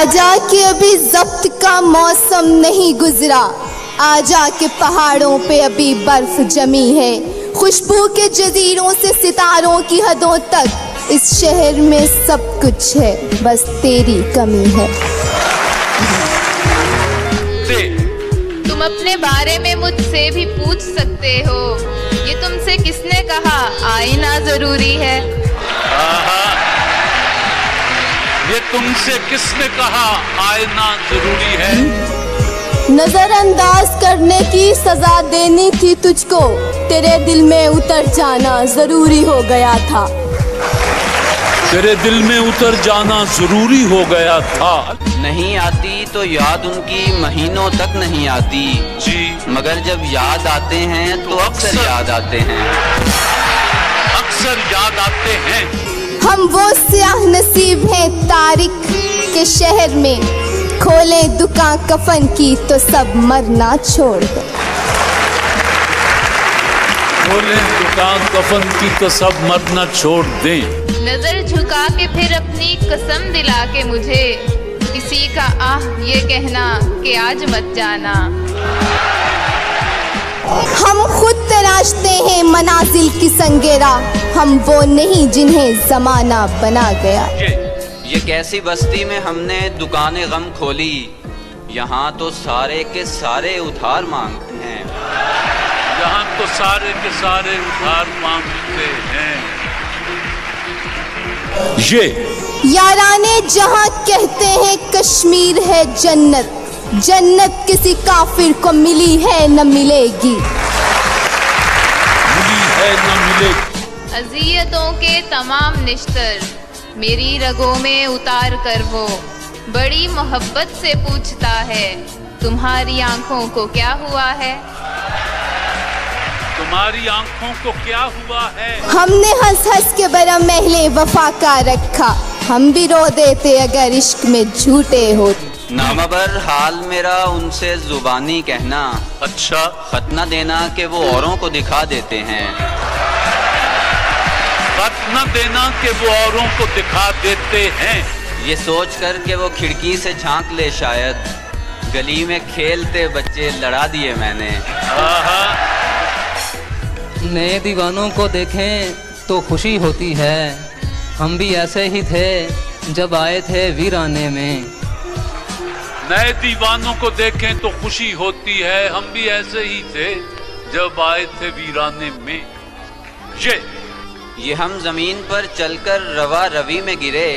आजा के अभी ज़ब्त का मौसम नहीं गुजरा, आजा के पहाड़ों पे अभी बर्फ जमी है। खुशबू के जजीरों से सितारों की हदों तक इस शहर में सब कुछ है, बस तेरी कमी है। तुम अपने बारे में मुझसे भी पूछ सकते हो, ये तुमसे किसने कहा आईना जरूरी है? ये तुमसे किसने कहा आईना जरूरी है? नजरअंदाज करने की सजा देनी थी तुझको, तेरे दिल में उतर जाना जरूरी हो गया था। तेरे दिल में उतर जाना जरूरी हो गया था। नहीं आती तो याद उनकी महीनों तक नहीं आती जी, मगर जब याद आते हैं तो अक्सर याद आते हैं। अक्सर याद आते हैं। हम वो स्याह नसीब हैं तारिक के शहर में, खोलें दुकान कफन की तो सब मरना छोड़ दे। खोलें दुकान कफन की तो सब मरना छोड़ दें। नजर झुका के फिर अपनी कसम दिला के मुझे किसी का आह ये कहना कि आज मत जाना। हम खुद तराशते हैं मनाजिल की संगेरा, हम वो नहीं जिन्हें जमाना बना गया। ये कैसी बस्ती में हमने दुकानें गम खोली, यहाँ तो सारे के सारे उधार मांगते हैं। यहाँ तो सारे के सारे उधार मांगते हैं। ये याराने जहाँ कहते हैं कश्मीर है जन्नत, जन्नत किसी काफिर को मिली है न मिलेगी। मिली है न मिलेगी। अज़ियतों के तमाम निश्तर मेरी रगों में उतार कर वो बड़ी मोहब्बत से पूछता है, तुम्हारी आंखों को क्या हुआ है? तुम्हारी आंखों को क्या हुआ है? हमने हंस हंस के बड़ा महले वफा का रखा, हम भी रो देते अगर इश्क में झूठे होते। नामबर हाल मेरा उनसे जुबानी कहना, अच्छा, खत न देना कि वो औरों को दिखा देते हैं। खत न देना कि वो औरों को दिखा देते हैं। ये सोच कर कि वो खिड़की से झांक ले शायद, गली में खेलते बच्चे लड़ा दिए मैंने। नए दीवानों को देखें तो खुशी होती है, हम भी ऐसे ही थे जब आए थे वीराने में। नए दीवानों को देखें तो खुशी होती है, हम भी ऐसे ही थे जब आए थे वीराने में। ये हम जमीन पर चलकर रवा रवी में गिरे,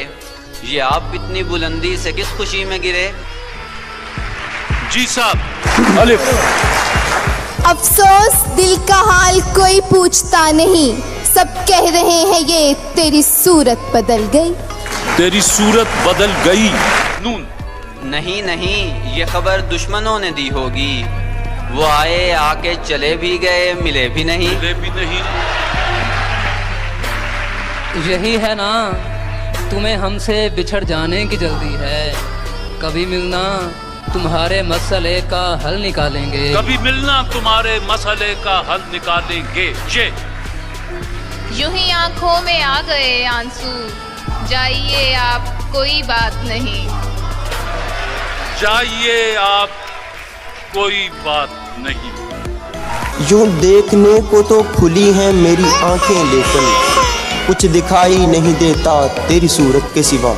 ये आप इतनी बुलंदी से किस खुशी में गिरे? जी साहब। अलिफ। अफसोस दिल का हाल कोई पूछता नहीं, सब कह रहे हैं ये तेरी सूरत बदल गई। तेरी सूरत बदल गई। नून। नहीं नहीं, ये खबर दुश्मनों ने दी होगी, वो आए आके चले भी गए, मिले भी नहीं। मिले भी नहीं। यही है ना, तुम्हें हमसे बिछड़ जाने की जल्दी है, कभी मिलना तुम्हारे मसले का हल निकालेंगे। कभी मिलना तुम्हारे मसले का हल निकालेंगे। ये यूं ही आंखों में आ गए आंसू, जाइए आप कोई बात नहीं। जाइए आप कोई बात नहीं। यूं देखने को तो खुली हैं मेरी आंखें, लेकिन कुछ दिखाई नहीं देता तेरी सूरत के सिवा।